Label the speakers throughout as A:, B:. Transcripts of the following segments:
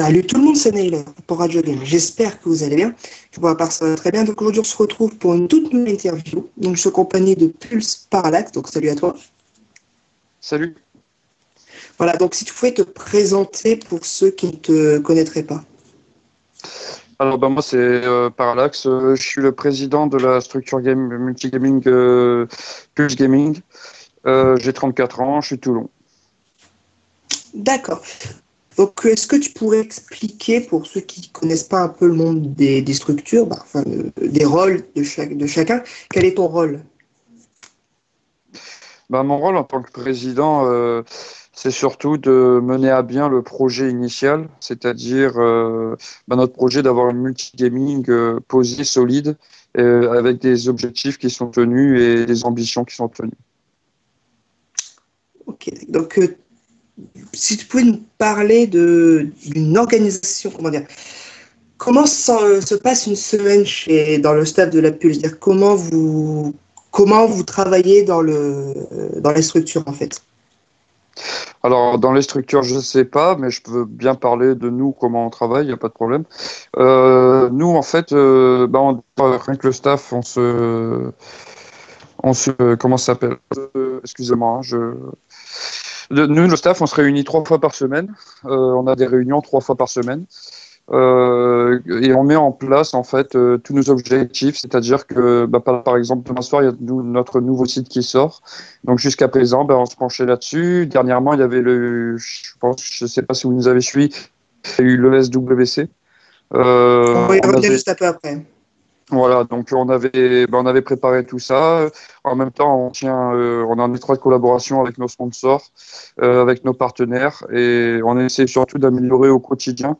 A: Salut tout le monde, c'est Naylor pour Radio Game. J'espère que vous allez bien. Pour ma part, ça va très bien. Donc aujourd'hui, on se retrouve pour une toute nouvelle interview. Donc je suis accompagné de Pulse Parallax. Donc salut à toi.
B: Salut.
A: Voilà, donc si tu pouvais te présenter pour ceux qui ne te connaîtraient pas.
B: Alors moi c'est Parallax. Je suis le président de la structure game multigaming Pulse Gaming. J'ai 34 ans, je suis Toulon.
A: D'accord. Donc est-ce que tu pourrais expliquer pour ceux qui ne connaissent pas un peu le monde des structures, des rôles de chacun, quel est ton rôle?
B: Mon rôle en tant que président, c'est surtout de mener à bien le projet initial, c'est-à-dire notre projet d'avoir une multigaming posée, solide, avec des objectifs qui sont tenus et des ambitions qui sont tenues.
A: Ok, donc si tu pouvais nous parler d'une organisation, comment se passe une semaine dans le staff de la Pulse? C'est-à-dire comment vous travaillez dans les structures en fait?
B: Alors, dans les structures, je ne sais pas, mais je peux bien parler de nous, comment on travaille, il n'y a pas de problème. Nous, en fait, rien que le staff, comment ça s'appelle? Excusez-moi, nous, le staff, on se réunit 3 fois par semaine. On a des réunions 3 fois par semaine. Et on met en place en fait tous nos objectifs, c'est-à-dire que par exemple demain soir il y a notre nouveau site qui sort, donc jusqu'à présent on se penchait là-dessus. Dernièrement il y avait je sais pas si vous nous avez suivi, il y a eu le SWC.
A: On va y
B: On
A: revenir
B: avait,
A: juste un peu après.
B: voilà, donc on avait préparé tout ça. En même temps on est en étroite collaboration avec nos sponsors, avec nos partenaires, et on essaie surtout d'améliorer au quotidien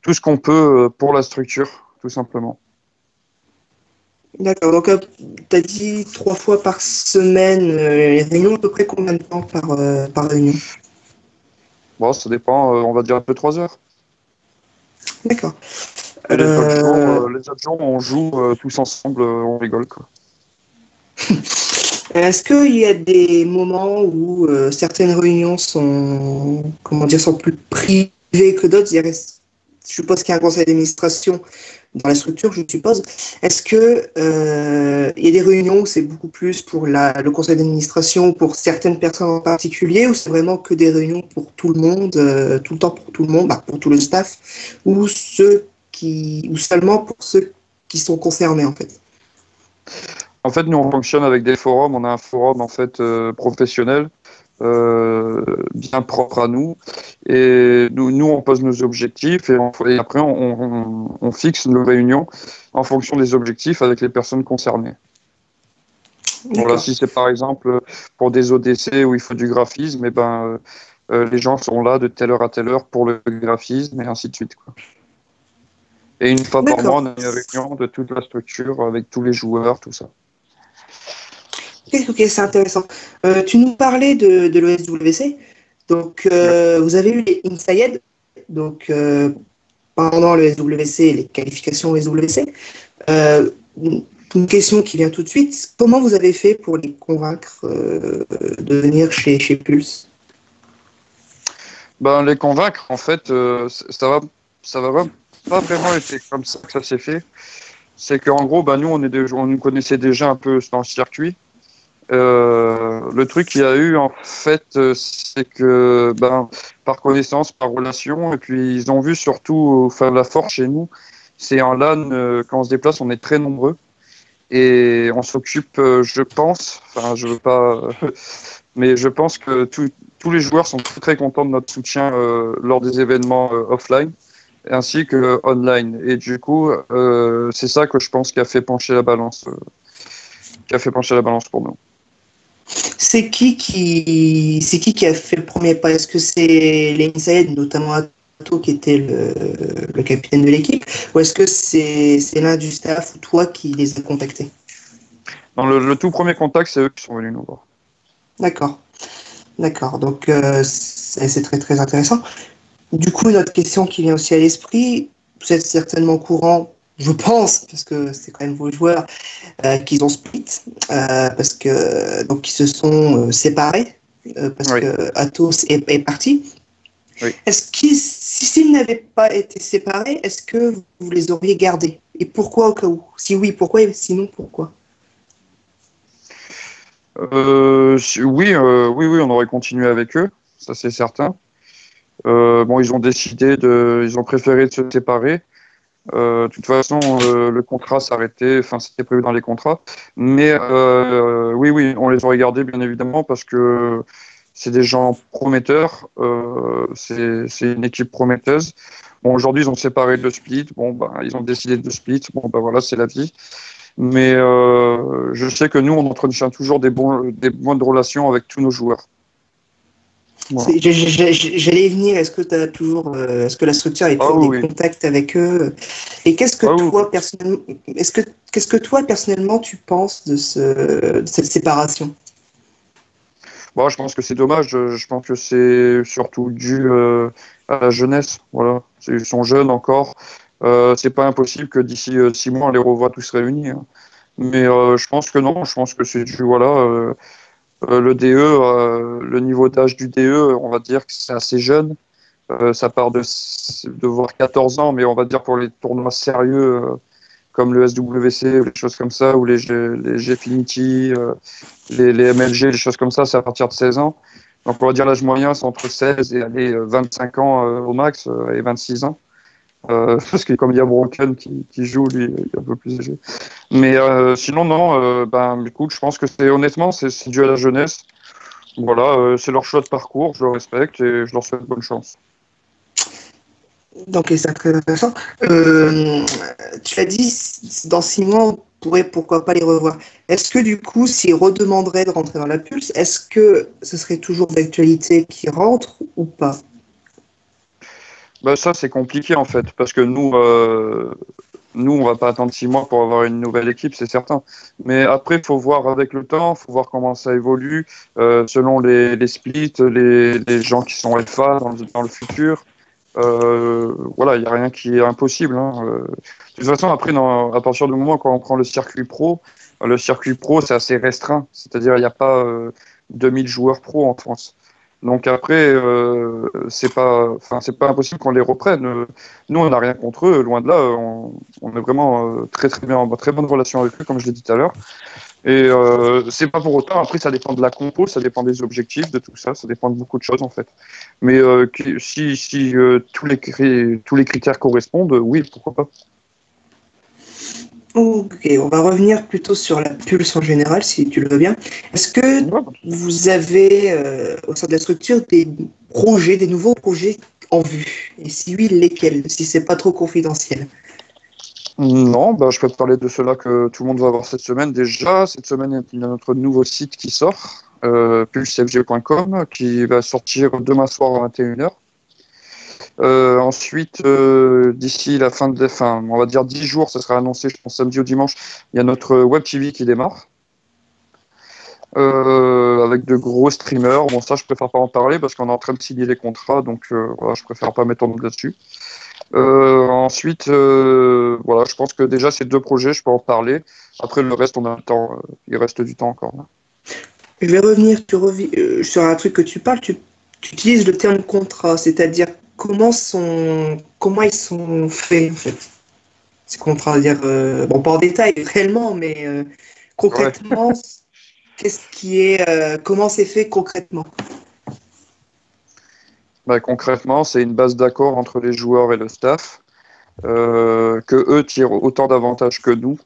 B: tout ce qu'on peut pour la structure, tout simplement.
A: D'accord, donc tu as dit 3 fois par semaine, les réunions, à peu près combien de temps par réunion?
B: Bon, ça dépend, on va dire un peu 3 heures.
A: D'accord.
B: Et les autres jours, on joue tous ensemble, on rigole, quoi.
A: Est-ce qu'il y a des moments où certaines réunions sont plus privées que d'autres? Je suppose qu'il y a un conseil d'administration dans la structure, je suppose. Est-ce que il y a des réunions où c'est beaucoup plus pour le conseil d'administration ou pour certaines personnes en particulier, ou c'est vraiment que des réunions pour tout le monde, tout le temps pour tout le monde, pour tout le staff, ou seulement pour ceux qui sont concernés en fait?
B: En fait, nous, on fonctionne avec des forums. On a un forum en fait professionnel, bien propre à nous. Et nous, on pose nos objectifs et après, on fixe nos réunions en fonction des objectifs avec les personnes concernées. Voilà, si c'est par exemple pour des ODC où il faut du graphisme, les gens sont là de telle heure à telle heure pour le graphisme et ainsi de suite, quoi. Et une fois par mois, on a une réunion de toute la structure avec tous les joueurs, tout ça.
A: Ok, c'est intéressant. Tu nous parlais de l'OSWC. Donc, vous avez eu les Inside, donc pendant le SWC, les qualifications SWC. Une question qui vient tout de suite. Comment vous avez fait pour les convaincre de venir chez Pulse?
B: Les convaincre, en fait, ça va pas vraiment été comme ça que ça s'est fait. C'est qu'en gros, nous, on nous connaissait déjà un peu dans le circuit. Le truc qu'il y a eu, en fait, c'est que, par connaissance, par relation, et puis ils ont vu surtout faire la force chez nous. C'est en LAN, quand on se déplace, on est très nombreux. Et on s'occupe, je pense, enfin, je veux pas, mais je pense que tous les joueurs sont très, très contents de notre soutien lors des événements offline, ainsi que online. Et du coup, c'est ça que je pense qui a fait pencher la balance, pour nous.
A: C'est qui a fait le premier pas? Est-ce que c'est les Inside, notamment Atto, qui était le capitaine de l'équipe, ou est-ce que c'est l'un du staff ou toi qui les a contactés?
B: Dans le tout premier contact, c'est eux qui sont venus nous voir.
A: D'accord. Donc, c'est très, très intéressant. Du coup, une autre question qui vient aussi à l'esprit, vous êtes certainement au courant, je pense, parce que c'est quand même vos joueurs, qu'ils ont split, parce que donc ils se sont séparés, parce
B: Oui.
A: que Atos est parti.
B: Oui.
A: S'ils n'avaient pas été séparés, est-ce que vous les auriez gardés? Et pourquoi au cas où? Si oui, pourquoi? Et sinon, pourquoi?
B: Oui, on aurait continué avec eux, ça c'est certain. Bon, ils ont préféré de se séparer. De toute façon, le contrat s'arrêtait, enfin, c'était prévu dans les contrats. Mais oui, on les aurait gardés, bien évidemment, parce que c'est des gens prometteurs, c'est une équipe prometteuse. Bon, aujourd'hui, ils ont séparé le split. Bon, ben, ils ont décidé de split. Bon, ben voilà, c'est la vie. Mais je sais que nous, on entretient toujours des bonnes relations avec tous nos joueurs. Voilà.
A: J'allais y venir. Est-ce que la structure a
B: Ah
A: toujours des
B: oui, oui.
A: contacts avec eux? Et
B: Ah oui, oui.
A: qu'est-ce que toi personnellement tu penses de cette séparation?
B: Bon, je pense que c'est dommage. Je pense que c'est surtout dû à la jeunesse. Voilà. Ils sont jeunes encore. C'est pas impossible que d'ici 6 mois, on les revoit tous réunis, hein. Mais je pense que non. Je pense que c'est dû, voilà, le DE, le niveau d'âge du DE, on va dire que c'est assez jeune. Ça part de voir 14 ans, mais on va dire pour les tournois sérieux comme le SWC, ou les choses comme ça, ou les Gfinity, les MLG, les choses comme ça, c'est à partir de 16 ans. Donc on va dire l'âge moyen, c'est entre 16 et allez, 25 ans au max, et 26 ans. Parce que comme il y a Broken qui joue, lui, il est un peu plus âgé. Mais sinon, non, ben, écoute, je pense que c'est dû à la jeunesse. Voilà, c'est leur choix de parcours, je le respecte et je leur souhaite bonne chance.
A: Donc, c'est très intéressant. Tu as dit, dans 6 mois, on pourrait pourquoi pas les revoir. Est-ce que du coup, s'ils redemanderaient de rentrer dans la Pulse, est-ce que ce serait toujours d'actualité qu'ils rentrent ou pas?
B: Bah, ça, c'est compliqué en fait, parce que nous, on va pas attendre 6 mois pour avoir une nouvelle équipe, c'est certain. Mais après, il faut voir avec le temps, il faut voir comment ça évolue, selon les splits, les gens qui sont FA dans le futur. Voilà, il n'y a rien qui est impossible, hein. De toute façon, après, à partir du moment où on prend le circuit pro, c'est assez restreint. C'est-à-dire, il n'y a pas 2000 joueurs pro en France. Donc après, c'est pas impossible qu'on les reprenne. Nous, on n'a rien contre eux, loin de là. On est vraiment très très bien, en très bonne relation avec eux, comme je l'ai dit tout à l'heure. Et c'est pas pour autant. Après, ça dépend de la compo, ça dépend des objectifs, de tout ça, ça dépend de beaucoup de choses en fait. Mais si tous les critères correspondent, oui, pourquoi pas.
A: Ok, on va revenir plutôt sur la Pulse en général, si tu le veux bien. Est-ce que
B: Ouais.
A: vous avez, au sein de la structure, des nouveaux projets en vue? Et si oui, lesquels? Si c'est pas trop confidentiel.
B: Non, bah, je peux te parler de cela que tout le monde va voir cette semaine. Déjà, cette semaine, il y a notre nouveau site qui sort, pulsefg.com, qui va sortir demain soir à 21h. Ensuite, d'ici la fin, on va dire 10 jours, ça sera annoncé, je pense, samedi ou dimanche, il y a notre Web TV qui démarre, avec de gros streamers. Bon, ça, je préfère pas en parler parce qu'on est en train de signer les contrats, donc voilà, je préfère pas m'étendre là-dessus. Ensuite, voilà, je pense que déjà ces deux projets, je peux en parler. Après, le reste, on a le temps, il reste du temps encore.
A: Je vais revenir sur un truc que tu parles. Tu utilises le terme contrat, c'est-à-dire comment ils sont faits en fait. Ces contrats, dire bon pas en détail réellement, mais
B: Ouais.
A: concrètement, comment c'est fait concrètement?
B: Bah, concrètement, c'est une base d'accord entre les joueurs et le staff, que eux tirent autant d'avantages que nous,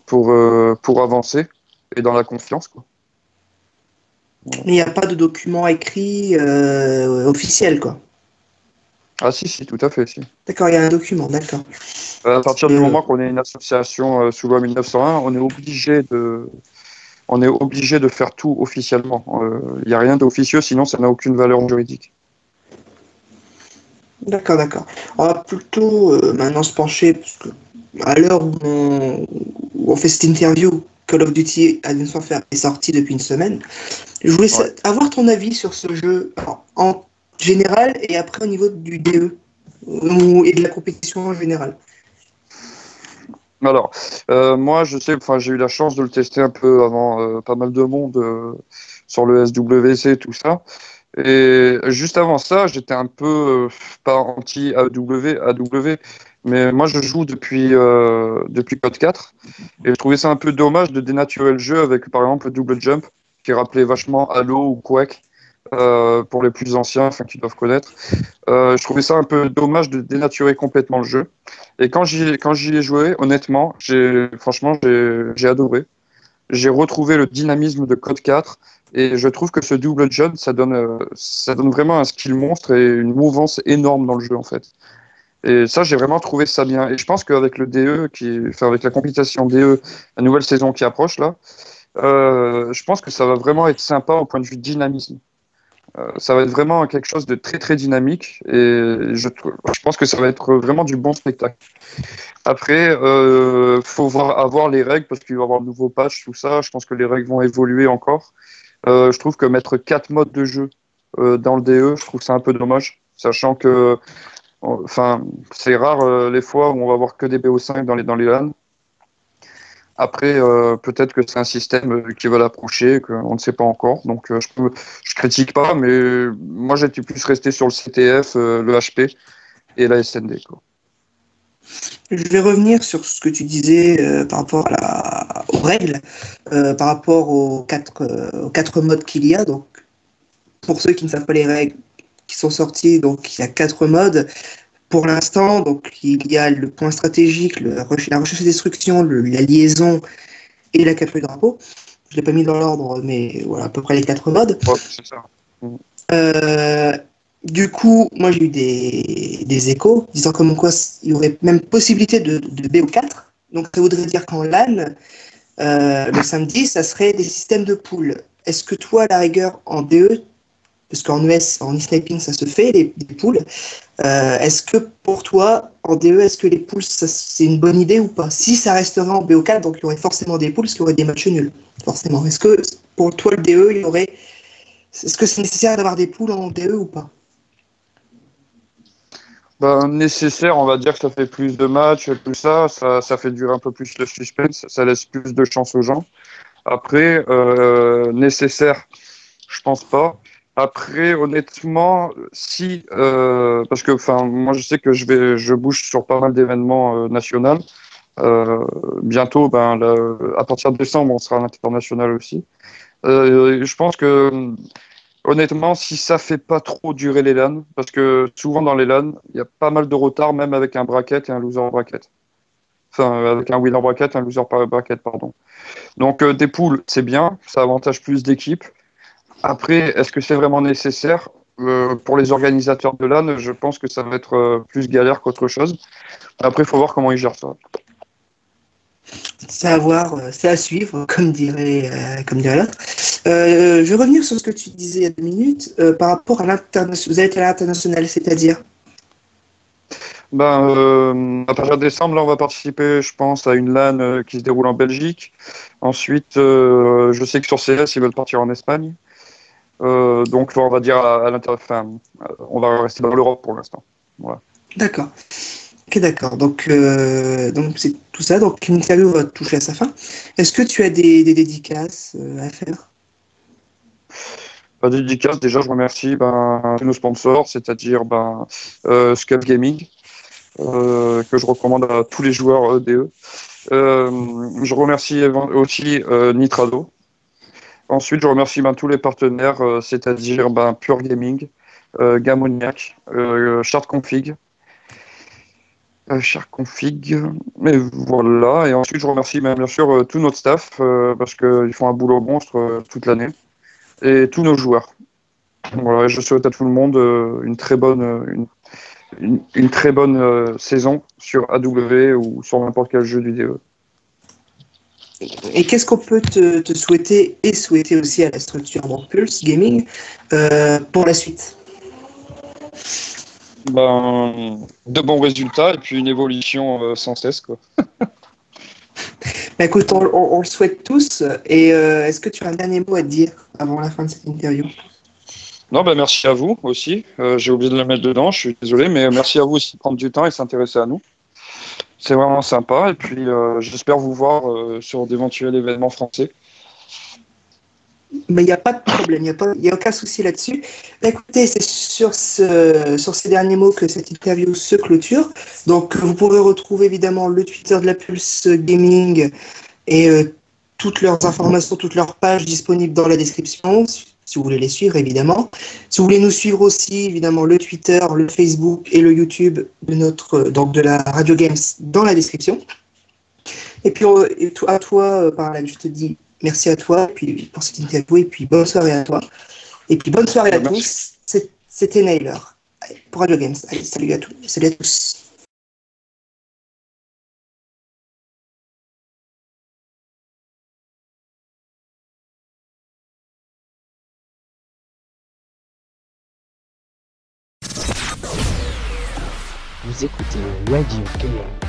B: pour avancer et dans la confiance, quoi. Voilà.
A: Il n'y a pas de document écrit officiel, quoi.
B: Ah si, si, tout à fait, si.
A: D'accord, il y a un document, d'accord.
B: À partir du
A: Euh,
B: moment qu'on est une association sous loi 1901, on est obligé de faire tout officiellement. Il n'y a rien d'officieux, sinon ça n'a aucune valeur juridique.
A: d'accord, d'accord. On va plutôt maintenant se pencher, parce que à l'heure où on fait cette interview, Call of Duty Advanced Warfare est sorti depuis une semaine. Je voulais
B: Ouais.
A: avoir ton avis sur ce jeu en général et après au niveau du DE et de la compétition en général.
B: Alors, moi, je sais, enfin, j'ai eu la chance de le tester un peu avant pas mal de monde sur le SWC, tout ça. Et juste avant ça, j'étais un peu pas anti-AW, mais moi je joue depuis Code 4 et je trouvais ça un peu dommage de dénaturer le jeu avec par exemple le double jump qui rappelait vachement Halo ou Quake pour les plus anciens, enfin qui doivent connaître. Je trouvais ça un peu dommage de dénaturer complètement le jeu. Et quand j'y ai joué, honnêtement, j'ai adoré. J'ai retrouvé le dynamisme de Code 4 et je trouve que ce double jump, ça donne vraiment un skill monstre et une mouvance énorme dans le jeu en fait. Et ça, j'ai vraiment trouvé ça bien. Et je pense qu'avec le DE, enfin avec la compétition DE, la nouvelle saison qui approche là, je pense que ça va vraiment être sympa au point de vue dynamisme. Ça va être vraiment quelque chose de très très dynamique et je pense que ça va être vraiment du bon spectacle. Après, faut avoir les règles parce qu'il va y avoir de nouveaux patchs, tout ça. Je pense que les règles vont évoluer encore. Je trouve que mettre 4 modes de jeu dans le DE, je trouve ça un peu dommage, sachant que, enfin, c'est rare les fois où on va avoir que des BO5 dans les LAN. Après, peut-être que c'est un système qui va l'approcher, qu'on ne sait pas encore. Donc, je critique pas, mais moi, j'étais plus resté sur le CTF, le HP et la SND, quoi.
A: Je vais revenir sur ce que tu disais par rapport aux règles, par rapport aux quatre modes qu'il y a. Donc, pour ceux qui ne savent pas les règles qui sont sorties, donc il y a 4 modes. Pour l'instant, donc il y a le point stratégique, la recherche et destruction, la liaison et la capture du drapeau. Je ne l'ai pas mis dans l'ordre, mais voilà, à peu près les 4 modes.
B: Ouais, c'est ça.
A: Euh, du coup, moi j'ai eu des échos disant comme quoi il y aurait même possibilité de BO4. Donc ça voudrait dire qu'en LAN, le samedi, ça serait des systèmes de poules. Est-ce que toi, à la rigueur, en DE, parce qu'en ES, en e-sniping, ça se fait, les poules, est-ce que pour toi, en DE, est-ce que les poules, c'est une bonne idée ou pas? Si ça resterait en BO4, donc il y aurait forcément des poules, parce qu'il y aurait des matchs nuls, forcément. Est-ce que pour toi, le DE, est-ce que c'est nécessaire d'avoir des poules en DE ou pas?
B: Ben, nécessaire, on va dire que ça fait plus de matchs, tout ça, ça fait durer un peu plus le suspense, ça laisse plus de chance aux gens. Après, nécessaire, je pense pas. Après, honnêtement, si, parce que, enfin, moi, je sais que je bouge sur pas mal d'événements nationaux. Euh, Bientôt, ben, à partir de décembre, on sera à l'international aussi. Je pense que, honnêtement, si ça fait pas trop durer les LAN, parce que souvent dans les LAN, il y a pas mal de retard, même avec un bracket et un loser bracket. Enfin, avec un winner bracket et un loser bracket, pardon. Donc, des poules, c'est bien, ça avantage plus d'équipes. Après, est-ce que c'est vraiment nécessaire? Pour les organisateurs de LAN, je pense que ça va être plus galère qu'autre chose. Après, il faut voir comment ils gèrent ça.
A: C'est à voir, c'est à suivre, comme dirait l'autre. Je vais revenir sur ce que tu disais il y a 2 minutes par rapport à l'international. Vous avez été à l'international, c'est-à-dire?
B: Ben, à partir de décembre, là, on va participer, je pense, à une LAN qui se déroule en Belgique. Ensuite, je sais que sur CS, ils veulent partir en Espagne. Donc, on va dire enfin, on va rester dans l'Europe pour l'instant. Voilà.
A: D'accord. Ok, d'accord. Donc c'est tout ça. Donc l'interview va toucher à sa fin. Est-ce que tu as des dédicaces à faire?
B: Pas de dédicace, déjà, je remercie tous nos sponsors, c'est-à-dire Scud Gaming, que je recommande à tous les joueurs DE. Je remercie aussi Nitrado. Ensuite, je remercie tous les partenaires, c'est-à-dire Pure Gaming, Gamoniac, Chart Config, mais voilà. Et ensuite, je remercie bien sûr tout notre staff parce qu'ils font un boulot monstre toute l'année et tous nos joueurs. Voilà, et je souhaite à tout le monde une très bonne saison sur AW ou sur n'importe quel jeu du DE.
A: Et qu'est-ce qu'on peut te souhaiter et souhaiter aussi à la structure donc Pulse Gaming pour la suite?
B: De bons résultats et puis une évolution sans cesse, quoi.
A: Bah, écoute, on le souhaite tous. Et est-ce que tu as un dernier mot à dire avant la fin de cette interview?
B: Non, merci à vous aussi. J'ai oublié de le mettre dedans, je suis désolé, mais merci à vous aussi de prendre du temps et s'intéresser à nous. C'est vraiment sympa. Et puis, j'espère vous voir sur d'éventuels événements français.
A: mais il n'y a pas de problème, il n'y a aucun souci là-dessus. Écoutez, c'est sur ces derniers mots que cette interview se clôture. Donc, vous pourrez retrouver évidemment le Twitter de la Pulse Gaming et toutes leurs informations, toutes leurs pages disponibles dans la description, si vous voulez les suivre, évidemment. Si vous voulez nous suivre aussi, évidemment, le Twitter, le Facebook et le YouTube donc de la Radio Games dans la description. Et puis, à toi, Parallèle, je te dis merci à toi puis, pour cette interview, et puis bonne soirée à toi. Et puis, bonne soirée à tous. C'était Nailer pour Radio Games. Allez, salut à tous. Salut à tous.
C: Vous écoutez Radio Gamer.